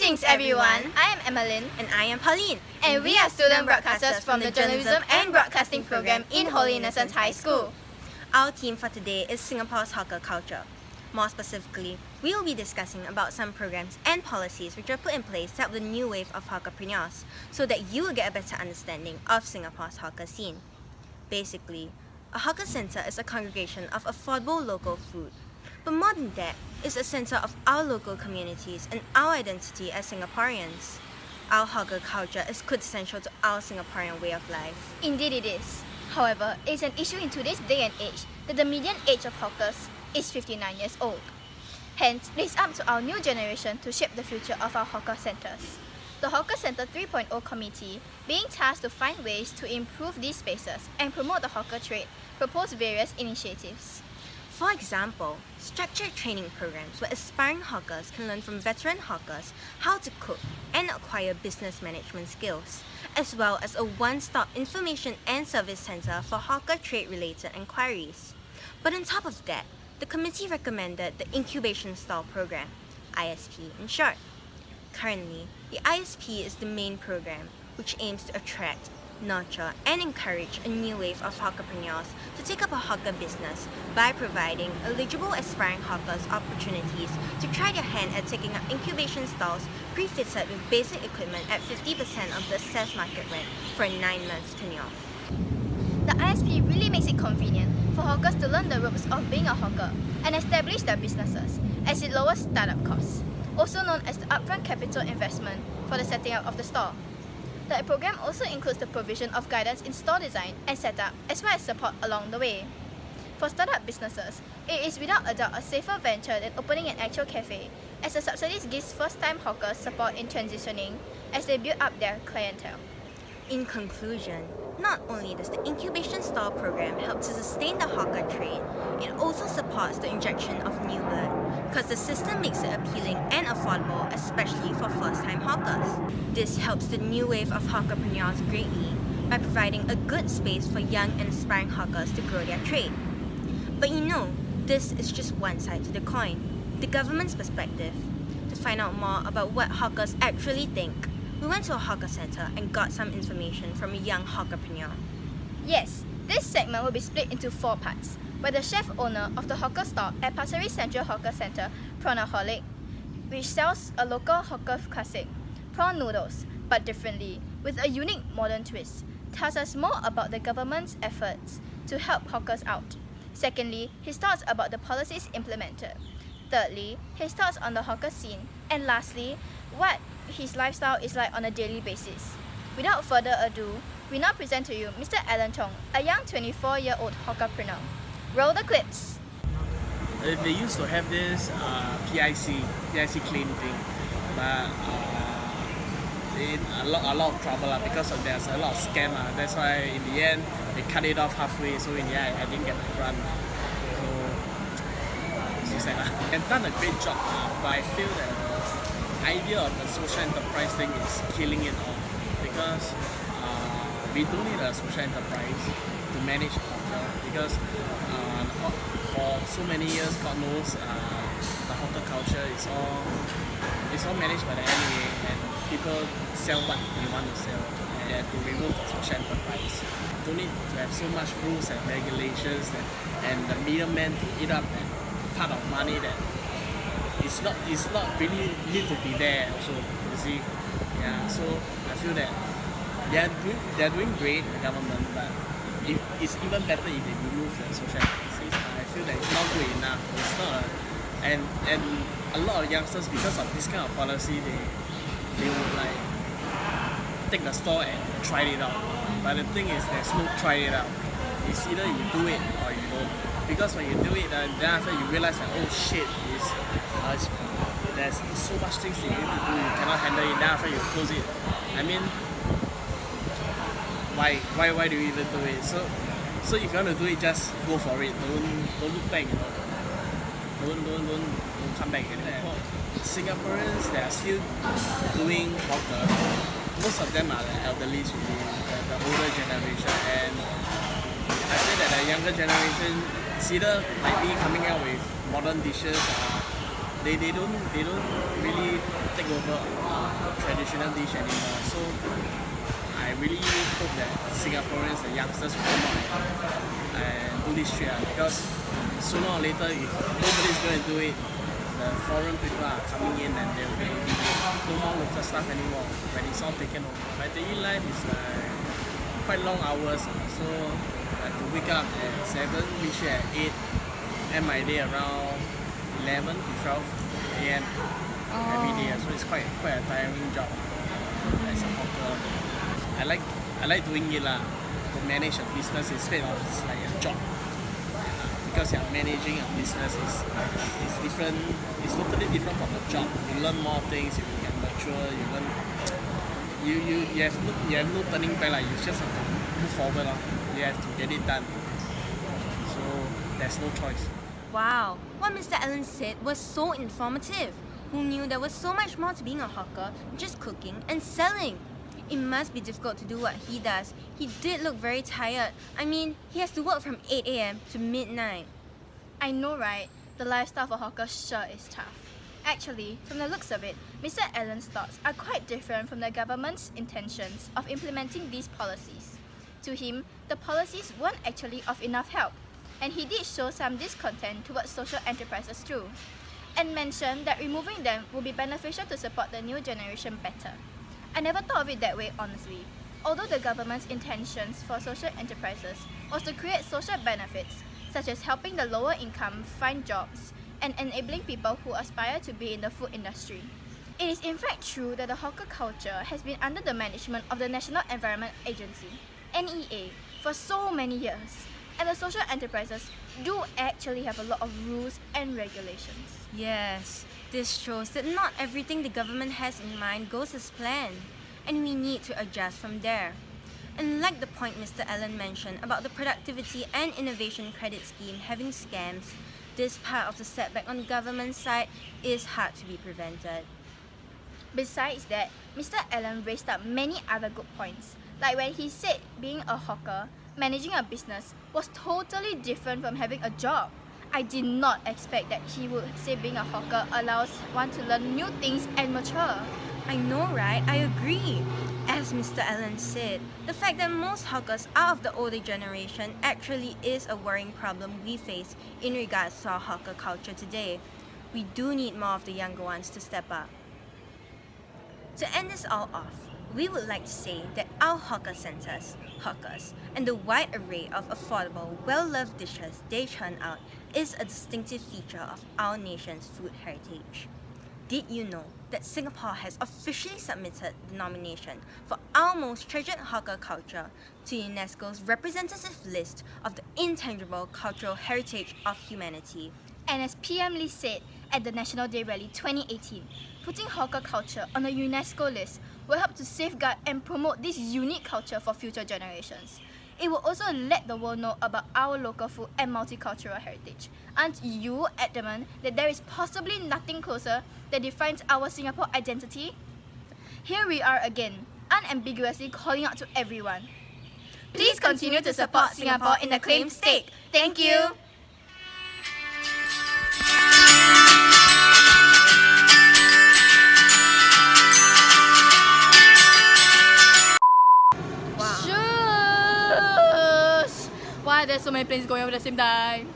Greetings everyone, I am Emmeline and I am Pauline, and we are student broadcasters from the Journalism and Broadcasting program in Holy Innocents High School. Our theme for today is Singapore's hawker culture. More specifically, we will be discussing about some programs and policies which are put in place to help the new wave of hawkerpreneurs so that you will get a better understanding of Singapore's hawker scene. Basically, a hawker centre is a congregation of affordable local food. But more than that, it's a centre of our local communities and our identity as Singaporeans. Our hawker culture is quintessential to our Singaporean way of life. Indeed it is. However, it's an issue in today's day and age that the median age of hawkers is 59 years old. Hence, it is up to our new generation to shape the future of our hawker centres. The Hawker Centre 3.0 committee, being tasked to find ways to improve these spaces and promote the hawker trade, proposed various initiatives. For example, structured training programs where aspiring hawkers can learn from veteran hawkers how to cook and acquire business management skills, as well as a one-stop information and service centre for hawker trade-related inquiries. But on top of that, the committee recommended the Incubation Stall Program, ISP in short. Currently, the ISP is the main program, which aims to attract, nurture, and encourage a new wave of hawkerpreneurs to take up a hawker business by providing eligible aspiring hawkers opportunities to try their hand at taking up incubation stalls pre-fitted with basic equipment at 50% of the assessed market rent for a 9-month tenure. The ISP really makes it convenient for hawkers to learn the ropes of being a hawker and establish their businesses, as it lowers startup costs, also known as the upfront capital investment for the setting up of the store. The program also includes the provision of guidance in store design and setup, as well as support along the way. For startup businesses, it is without a doubt a safer venture than opening an actual cafe, as the subsidies gives first-time hawkers support in transitioning as they build up their clientele. In conclusion, not only does the Incubation Stall Program help to sustain the hawker trade, it also supports the injection of new blood, because the system makes it appealing and affordable, especially for first-time hawkers. This helps the new wave of hawkerpreneurs greatly by providing a good space for young and aspiring hawkers to grow their trade. But you know, this is just one side to the coin, the government's perspective. To find out more about what hawkers actually think, we went to a hawker centre and got some information from a young hawkerpreneur. Yes, this segment will be split into 4 parts, where the chef owner of the hawker store at Pasir Ris Central Hawker Centre, Prawnaholic, which sells a local hawker classic, prawn noodles, but differently, with a unique modern twist, tells us more about the government's efforts to help hawkers out. Secondly, his thoughts about the policies implemented. Thirdly, his thoughts on the hawker scene. And lastly, what his lifestyle is like on a daily basis. Without further ado, we now present to you Mr. Alan Chong, a young 24-year-old hawkerpreneur. Roll the clips! They used to have this PIC claim thing, but in a lot of trouble because there's a lot of scam. That's why in the end they cut it off halfway. So in the end I didn't get the grant. So sad. And done a great job, but I feel that the idea of the social enterprise thing is killing it all, because we don't need a social enterprise to manage hawker, because for so many years, God knows, the hawker culture is all managed by the NEA, and people sell what they want to sell, and they have to remove the social enterprise. Don't need to have so much rules and regulations and the middleman to eat up that part of money that it's not really need to be there also, you see. Yeah, so I feel that they're doing great, the government, but it's even better if they remove the social enterprises. I feel that it's not good enough. It's not and a lot of youngsters, because of this kind of policy, they would like take the store and try it out. But the thing is, there's no try it out. It's either you do it or you don't. Because when you do it, then after you realize that, oh shit, there's so much things you need to do, you cannot handle it. Then after you close it, I mean, why do you even do it? So if you want to do it, just go for it. Don't look back, you know. Don't come back. Singaporeans that are still doing hawker, most of them are the elderly, the older generation, and I feel that the younger generation is either like me coming out with modern dishes or they don't really take over traditional dish anymore. So I really hope that Singaporeans, the youngsters, will come out and do this trade because sooner or later, if nobody's going to do it, the foreign people are coming in and there will be no more local stuff anymore when it's all taken over. My daily life is like quite long hours, so I have to wake up at 7, reach here at 8, end my day around 11 to 12 a.m. every day. So it's quite a tiring job as a hawker. I like doing it to manage a business instead of it's like a job. Because you're managing a business is different. It's totally different from a job. You learn more things. You get mature. You learn. You have no turning back. Like you just have to move forward. You have to get it done. So there's no choice. Wow, what Mr. Allen said was so informative. Who knew there was so much more to being a hawker, just cooking and selling? It must be difficult to do what he does. He did look very tired. I mean, he has to work from 8 a.m. to midnight. I know, right? The lifestyle of a hawker sure is tough. Actually, from the looks of it, Mr. Allen's thoughts are quite different from the government's intentions of implementing these policies. To him, the policies weren't actually of enough help, and he did show some discontent towards social enterprises too, and mentioned that removing them would be beneficial to support the new generation better. I never thought of it that way, honestly. Although the government's intentions for social enterprises was to create social benefits, such as helping the lower income find jobs and enabling people who aspire to be in the food industry. It is in fact true that the hawker culture has been under the management of the National Environment Agency, NEA, for so many years, and the social enterprises do actually have a lot of rules and regulations. Yes, this shows that not everything the government has in mind goes as planned, and we need to adjust from there. And like the point Mr. Allen mentioned about the Productivity and Innovation Credit Scheme having scams, this part of the setback on the government side is hard to be prevented. Besides that, Mr. Allen raised up many other good points, like when he said being a hawker, managing a business, was totally different from having a job. I did not expect that he would say being a hawker allows one to learn new things and mature. I know, right? I agree. As Mr. Allen said, the fact that most hawkers are of the older generation actually is a worrying problem we face in regards to our hawker culture today. We do need more of the younger ones to step up. To end this all off, we would like to say that our hawker centers, hawkers, and the wide array of affordable, well-loved dishes they churn out is a distinctive feature of our nation's food heritage. Did you know that Singapore has officially submitted the nomination for our most treasured hawker culture to UNESCO's representative list of the intangible cultural heritage of humanity? And as PM Lee said at the National Day Rally 2018, putting hawker culture on the UNESCO list will help to safeguard and promote this unique culture for future generations. It will also let the world know about our local food and multicultural heritage. Aren't you adamant that there is possibly nothing closer that defines our Singapore identity? Here we are again, unambiguously calling out to everyone. Please continue to support Singapore in the acclaimed state. Thank you. Wow. Shush! Why are there so many planes going over at the same time?